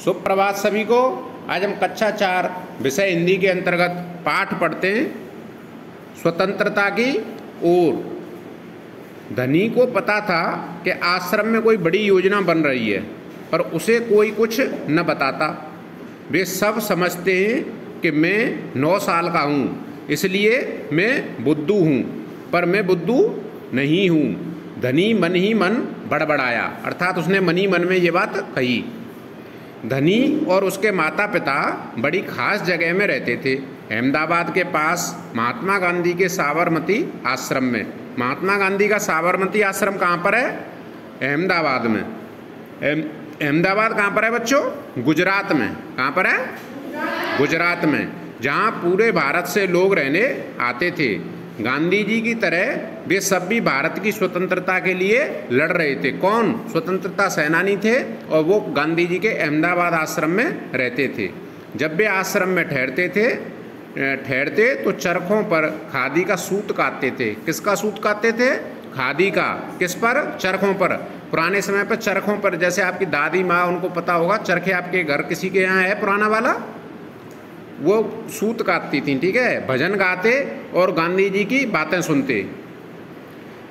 सुप्रभात सभी को। आज हम कक्षा 4 विषय हिंदी के अंतर्गत पाठ पढ़ते हैं स्वतंत्रता की ओर। धनी को पता था कि आश्रम में कोई बड़ी योजना बन रही है, पर उसे कोई कुछ न बताता। वे सब समझते हैं कि मैं 9 साल का हूँ, इसलिए मैं बुद्धू हूँ, पर मैं बुद्धू नहीं हूँ। धनी मन ही मन बड़बड़ाया, अर्थात उसने मन ही मन में ये बात कही। धनी और उसके माता पिता बड़ी खास जगह में रहते थे, अहमदाबाद के पास महात्मा गांधी के साबरमती आश्रम में। महात्मा गांधी का साबरमती आश्रम कहाँ पर है? अहमदाबाद में। अहमदाबाद कहाँ पर है बच्चों? गुजरात में। कहाँ पर है? गुजरात में, जहाँ पूरे भारत से लोग रहने आते थे। गांधी जी की तरह वे सब भी भारत की स्वतंत्रता के लिए लड़ रहे थे। कौन? स्वतंत्रता सेनानी थे, और वो गांधी जी के अहमदाबाद आश्रम में रहते थे। जब वे आश्रम में ठहरते तो चरखों पर खादी का सूत काटते थे। किसका सूत काटते थे? खादी का। किस पर? चरखों पर। पुराने समय पर चरखों पर, जैसे आपकी दादी माँ, उनको पता होगा, चरखे आपके घर किसी के यहाँ है पुराना वाला, वो सूत काटती थी, ठीक है। भजन गाते और गांधी जी की बातें सुनते।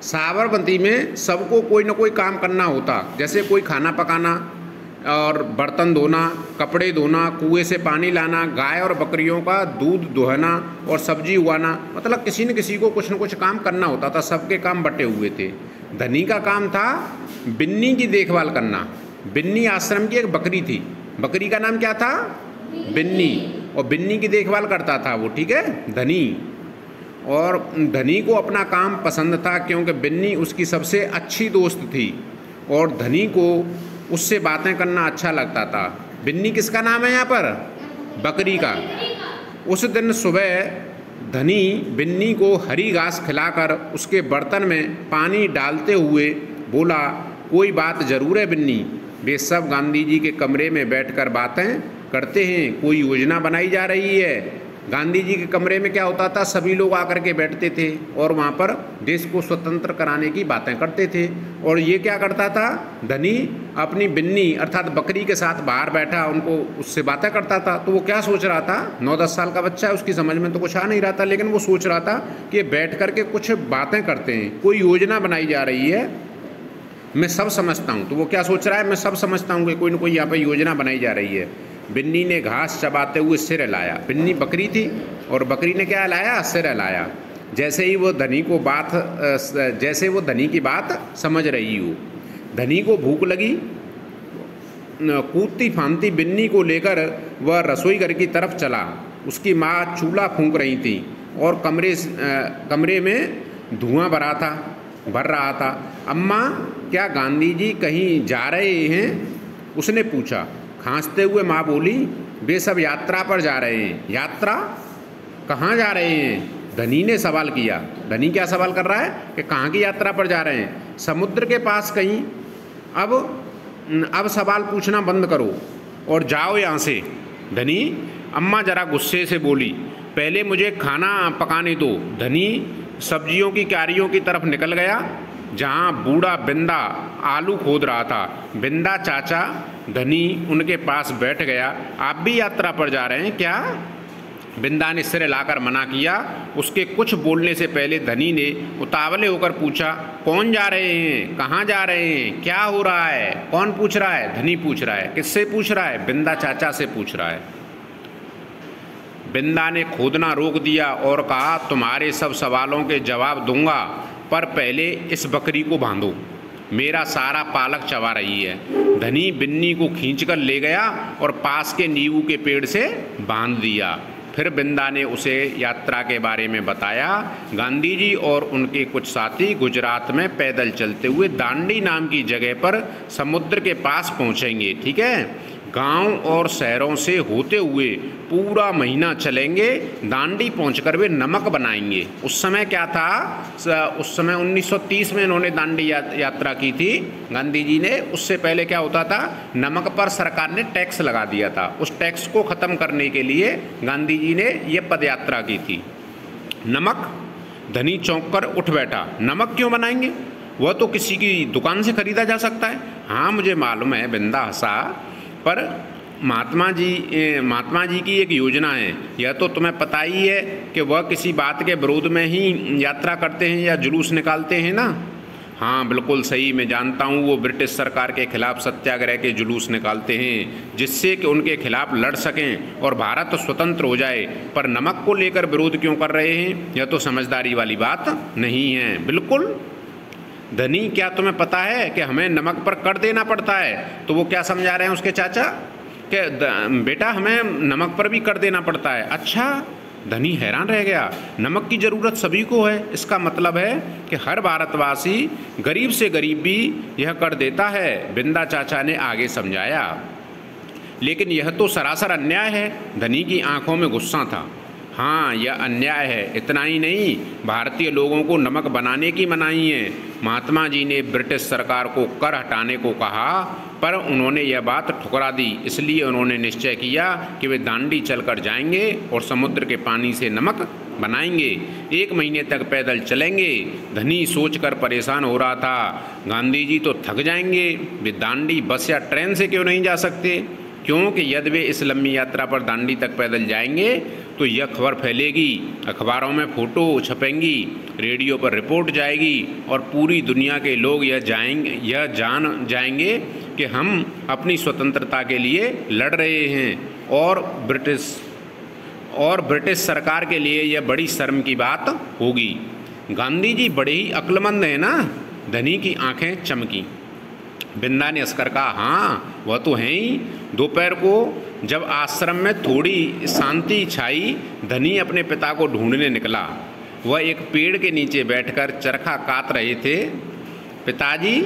साबरमती में सबको कोई ना कोई काम करना होता, जैसे कोई खाना पकाना और बर्तन धोना, कपड़े धोना, कुएं से पानी लाना, गाय और बकरियों का दूध दुहना और सब्जी उगाना। मतलब किसी न किसी को कुछ न कुछ काम करना होता था। सबके काम बटे हुए थे। धनी का काम था बिन्नी की देखभाल करना। बिन्नी आश्रम की एक बकरी थी। बकरी का नाम क्या था? बिन्नी। और बिन्नी की देखभाल करता था वो, ठीक है, धनी। और धनी को अपना काम पसंद था, क्योंकि बिन्नी उसकी सबसे अच्छी दोस्त थी और धनी को उससे बातें करना अच्छा लगता था। बिन्नी किसका नाम है यहाँ पर? बकरी का। उस दिन सुबह धनी बिन्नी को हरी घास खिलाकर उसके बर्तन में पानी डालते हुए बोला, कोई बात ज़रूर है बिन्नी। वे सब गांधी जी के कमरे में बैठकर बातें करते हैं। कोई योजना बनाई जा रही है। गांधी जी के कमरे में क्या होता था? सभी लोग आकर के बैठते थे और वहाँ पर देश को स्वतंत्र कराने की बातें करते थे। और ये क्या करता था? धनी अपनी बिन्नी अर्थात बकरी के साथ बाहर बैठा उनको उससे बातें करता था। तो वो क्या सोच रहा था? 9-10 साल का बच्चा है, उसकी समझ में तो कुछ आ नहीं रहा था, लेकिन वो सोच रहा था कि बैठ करके कुछ बातें करते हैं, कोई योजना बनाई जा रही है, मैं सब समझता हूँ। तो वो क्या सोच रहा है? मैं सब समझता हूँ कि कोई ना कोई यहाँ पर योजना बनाई जा रही है। बिन्नी ने घास चबाते हुए सिर हिलाया। बिन्नी बकरी थी और बकरी ने क्या हिलाया? सिर हिलाया। जैसे वो धनी की बात समझ रही हो। धनी को भूख लगी। कूदती फांदती बिन्नी को लेकर वह रसोई घर की तरफ चला। उसकी माँ चूल्हा फूंक रही थी और कमरे में धुआं भर रहा था। अम्मा, क्या गांधी जी कहीं जा रहे हैं? उसने पूछा। खांसते हुए माँ बोली, वे सब यात्रा पर जा रहे हैं। यात्रा? कहाँ जा रहे हैं? धनी ने सवाल किया। धनी क्या सवाल कर रहा है कि कहाँ की यात्रा पर जा रहे हैं? समुद्र के पास कहीं। अब सवाल पूछना बंद करो और जाओ यहाँ से। धनी। अम्मा जरा गुस्से से बोली, पहले मुझे खाना पकाने दो। धनी सब्जियों की क्यारियों की तरफ निकल गया, जहाँ बूढ़ा बिंदा आलू खोद रहा था। बिंदा चाचा, धनी उनके पास बैठ गया। आप भी यात्रा पर जा रहे हैं क्या? बिंदा ने सिर हिलाकर मना किया। उसके कुछ बोलने से पहले धनी ने उतावले होकर पूछा, कौन जा रहे हैं? कहाँ जा रहे हैं? क्या हो रहा है? कौन पूछ रहा है? धनी पूछ रहा है। किससे पूछ रहा है? बिंदा चाचा से पूछ रहा है। बिंदा ने खोदना रोक दिया और कहा, तुम्हारे सब सवालों के जवाब दूंगा, पर पहले इस बकरी को बांधो, मेरा सारा पालक चबा रही है। धनी बिन्नी को खींचकर ले गया और पास के नींबू के पेड़ से बांध दिया। फिर बिंदा ने उसे यात्रा के बारे में बताया। गांधी जी और उनके कुछ साथी गुजरात में पैदल चलते हुए दांडी नाम की जगह पर समुद्र के पास पहुंचेंगे, ठीक है। गांव और शहरों से होते हुए पूरा महीना चलेंगे। दांडी पहुंचकर वे नमक बनाएंगे। उस समय क्या था? उस समय 1930 में इन्होंने दांडी यात्रा की थी गांधी जी ने। उससे पहले क्या होता था? नमक पर सरकार ने टैक्स लगा दिया था। उस टैक्स को ख़त्म करने के लिए गांधी जी ने ये पदयात्रा की थी। नमक। धनी चौंक कर उठ बैठा। नमक क्यों बनाएंगे? वह तो किसी की दुकान से खरीदा जा सकता है। हाँ मुझे मालूम है, बिंदा हंसा, पर महात्मा जी की एक योजना है। यह तो तुम्हें पता ही है कि वह किसी बात के विरोध में ही यात्रा करते हैं या जुलूस निकालते हैं ना। हाँ बिल्कुल सही, मैं जानता हूँ वो ब्रिटिश सरकार के खिलाफ सत्याग्रह के जुलूस निकालते हैं जिससे कि उनके खिलाफ लड़ सकें और भारत स्वतंत्र हो जाए। पर नमक को लेकर विरोध क्यों कर रहे हैं? यह तो समझदारी वाली बात नहीं है। बिल्कुल धनी, क्या तुम्हें पता है कि हमें नमक पर कर देना पड़ता है? तो वो क्या समझा रहे हैं उसके चाचा कि बेटा हमें नमक पर भी कर देना पड़ता है। अच्छा, धनी हैरान रह गया। नमक की ज़रूरत सभी को है, इसका मतलब है कि हर भारतवासी गरीब से गरीब भी यह कर देता है। बिंदा चाचा ने आगे समझाया। लेकिन यह तो सरासर अन्याय है। धनी की आंखों में गुस्सा था। हाँ यह अन्याय है, इतना ही नहीं, भारतीय लोगों को नमक बनाने की मनाही है। महात्मा जी ने ब्रिटिश सरकार को कर हटाने को कहा पर उन्होंने यह बात ठुकरा दी। इसलिए उन्होंने निश्चय किया कि वे दांडी चलकर जाएंगे और समुद्र के पानी से नमक बनाएंगे। 1 महीने तक पैदल चलेंगे। धनी सोचकर परेशान हो रहा था, गांधी जी तो थक जाएंगे, वे दांडी बस या ट्रेन से क्यों नहीं जा सकते? क्योंकि यदि वे इस लंबी यात्रा पर दांडी तक पैदल जाएंगे तो यह खबर फैलेगी, अखबारों में फ़ोटो छपेंगी, रेडियो पर रिपोर्ट जाएगी और पूरी दुनिया के लोग यह जान जाएंगे कि हम अपनी स्वतंत्रता के लिए लड़ रहे हैं और ब्रिटिश सरकार के लिए यह बड़ी शर्म की बात होगी। गांधी जी बड़े ही अक्लमंद हैं ना? धनी की आंखें चमकी। बिंदा ने हंसकर कहा, हाँ वह तो हैं ही। दोपहर को जब आश्रम में थोड़ी शांति छाई, धनी अपने पिता को ढूंढने निकला। वह एक पेड़ के नीचे बैठकर चरखा काट रहे थे। पिताजी,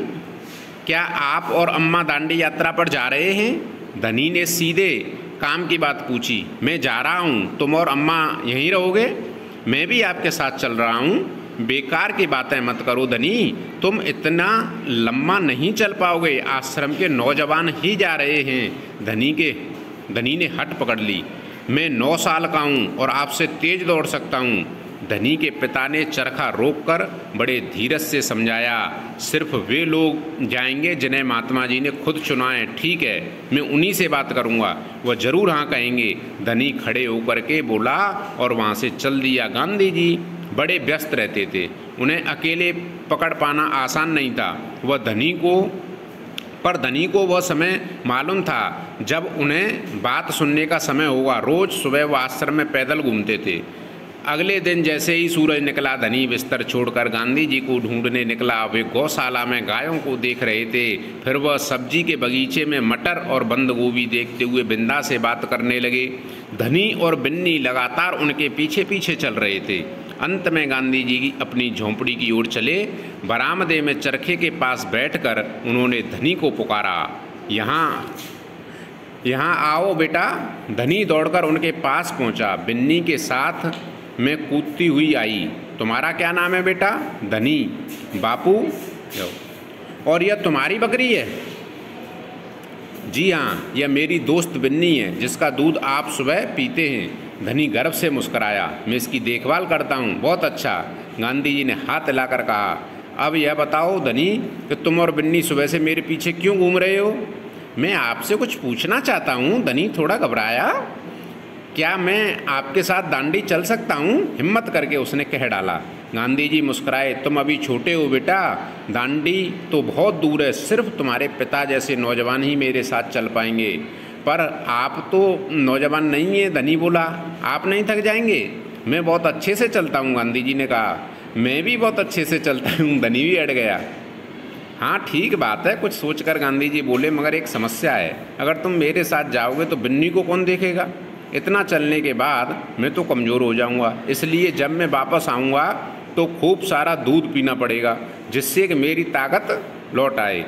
क्या आप और अम्मा दांडी यात्रा पर जा रहे हैं? धनी ने सीधे काम की बात पूछी। मैं जा रहा हूँ, तुम और अम्मा यहीं रहोगे? मैं भी आपके साथ चल रहा हूँ। बेकार की बातें मत करो धनी, तुम इतना लम्बा नहीं चल पाओगे, आश्रम के नौजवान ही जा रहे हैं। धनी ने हट पकड़ ली। मैं 9 साल का हूँ और आपसे तेज दौड़ सकता हूँ। धनी के पिता ने चरखा रोककर बड़े धीरज से समझाया, सिर्फ वे लोग जाएंगे जिन्हें महात्मा जी ने खुद चुना है। ठीक है, मैं उन्हीं से बात करूँगा, वह ज़रूर हाँ कहेंगे। धनी खड़े होकर के बोला और वहाँ से चल दिया। गांधी जी बड़े व्यस्त रहते थे, उन्हें अकेले पकड़ पाना आसान नहीं था। धनी को वह समय मालूम था जब उन्हें बात सुनने का समय होगा। रोज़ सुबह वह आश्रम में पैदल घूमते थे। अगले दिन जैसे ही सूरज निकला, धनी बिस्तर छोड़कर गांधी जी को ढूंढने निकला। वे गौशाला में गायों को देख रहे थे। फिर वह सब्जी के बगीचे में मटर और बंद गोभी देखते हुए बिंदा से बात करने लगे। धनी और बिन्नी लगातार उनके पीछे पीछे चल रहे थे। अंत में गांधी जी अपनी झोंपड़ी की ओर चले। बरामदे में चरखे के पास बैठकर उन्होंने धनी को पुकारा, यहाँ आओ बेटा। धनी दौड़कर उनके पास पहुंचा। बिन्नी के साथ में कूदती हुई आई। तुम्हारा क्या नाम है बेटा? धनी। बापू। और यह तुम्हारी बकरी है? जी हाँ, यह मेरी दोस्त बिन्नी है जिसका दूध आप सुबह पीते हैं। धनी गर्व से मुस्कराया। मैं इसकी देखभाल करता हूँ। बहुत अच्छा, गांधी जी ने हाथ हिलाकर कहा। अब यह बताओ धनी कि तुम और बिन्नी सुबह से मेरे पीछे क्यों घूम रहे हो? मैं आपसे कुछ पूछना चाहता हूँ। धनी थोड़ा घबराया। क्या मैं आपके साथ दांडी चल सकता हूँ? हिम्मत करके उसने कह डाला। गांधी जी मुस्कुराए। तुम अभी छोटे हो बेटा, दांडी तो बहुत दूर है, सिर्फ तुम्हारे पिता जैसे नौजवान ही मेरे साथ चल पाएंगे। पर आप तो नौजवान नहीं है, धनी बोला। आप नहीं थक जाएंगे? मैं बहुत अच्छे से चलता हूँ, गांधी जी ने कहा। मैं भी बहुत अच्छे से चलता हूँ, धनी भी अड़ गया। हाँ ठीक बात है, कुछ सोचकर गांधी जी बोले, मगर एक समस्या है। अगर तुम मेरे साथ जाओगे तो बिन्नी को कौन देखेगा? इतना चलने के बाद मैं तो कमज़ोर हो जाऊँगा, इसलिए जब मैं वापस आऊँगा तो खूब सारा दूध पीना पड़ेगा जिससे कि मेरी ताकत लौट आए।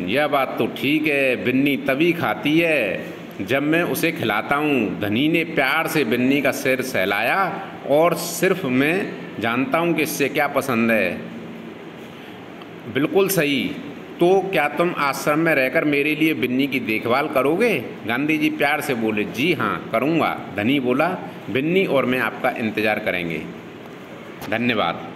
यह बात तो ठीक है, बिन्नी तभी खाती है जब मैं उसे खिलाता हूँ। धनी ने प्यार से बिन्नी का सिर सहलाया। और सिर्फ मैं जानता हूँ कि इससे क्या पसंद है। बिल्कुल सही। तो क्या तुम आश्रम में रहकर मेरे लिए बिन्नी की देखभाल करोगे? गांधी जी प्यार से बोले। जी हाँ करूँगा, धनी बोला। बिन्नी और मैं आपका इंतज़ार करेंगे। धन्यवाद।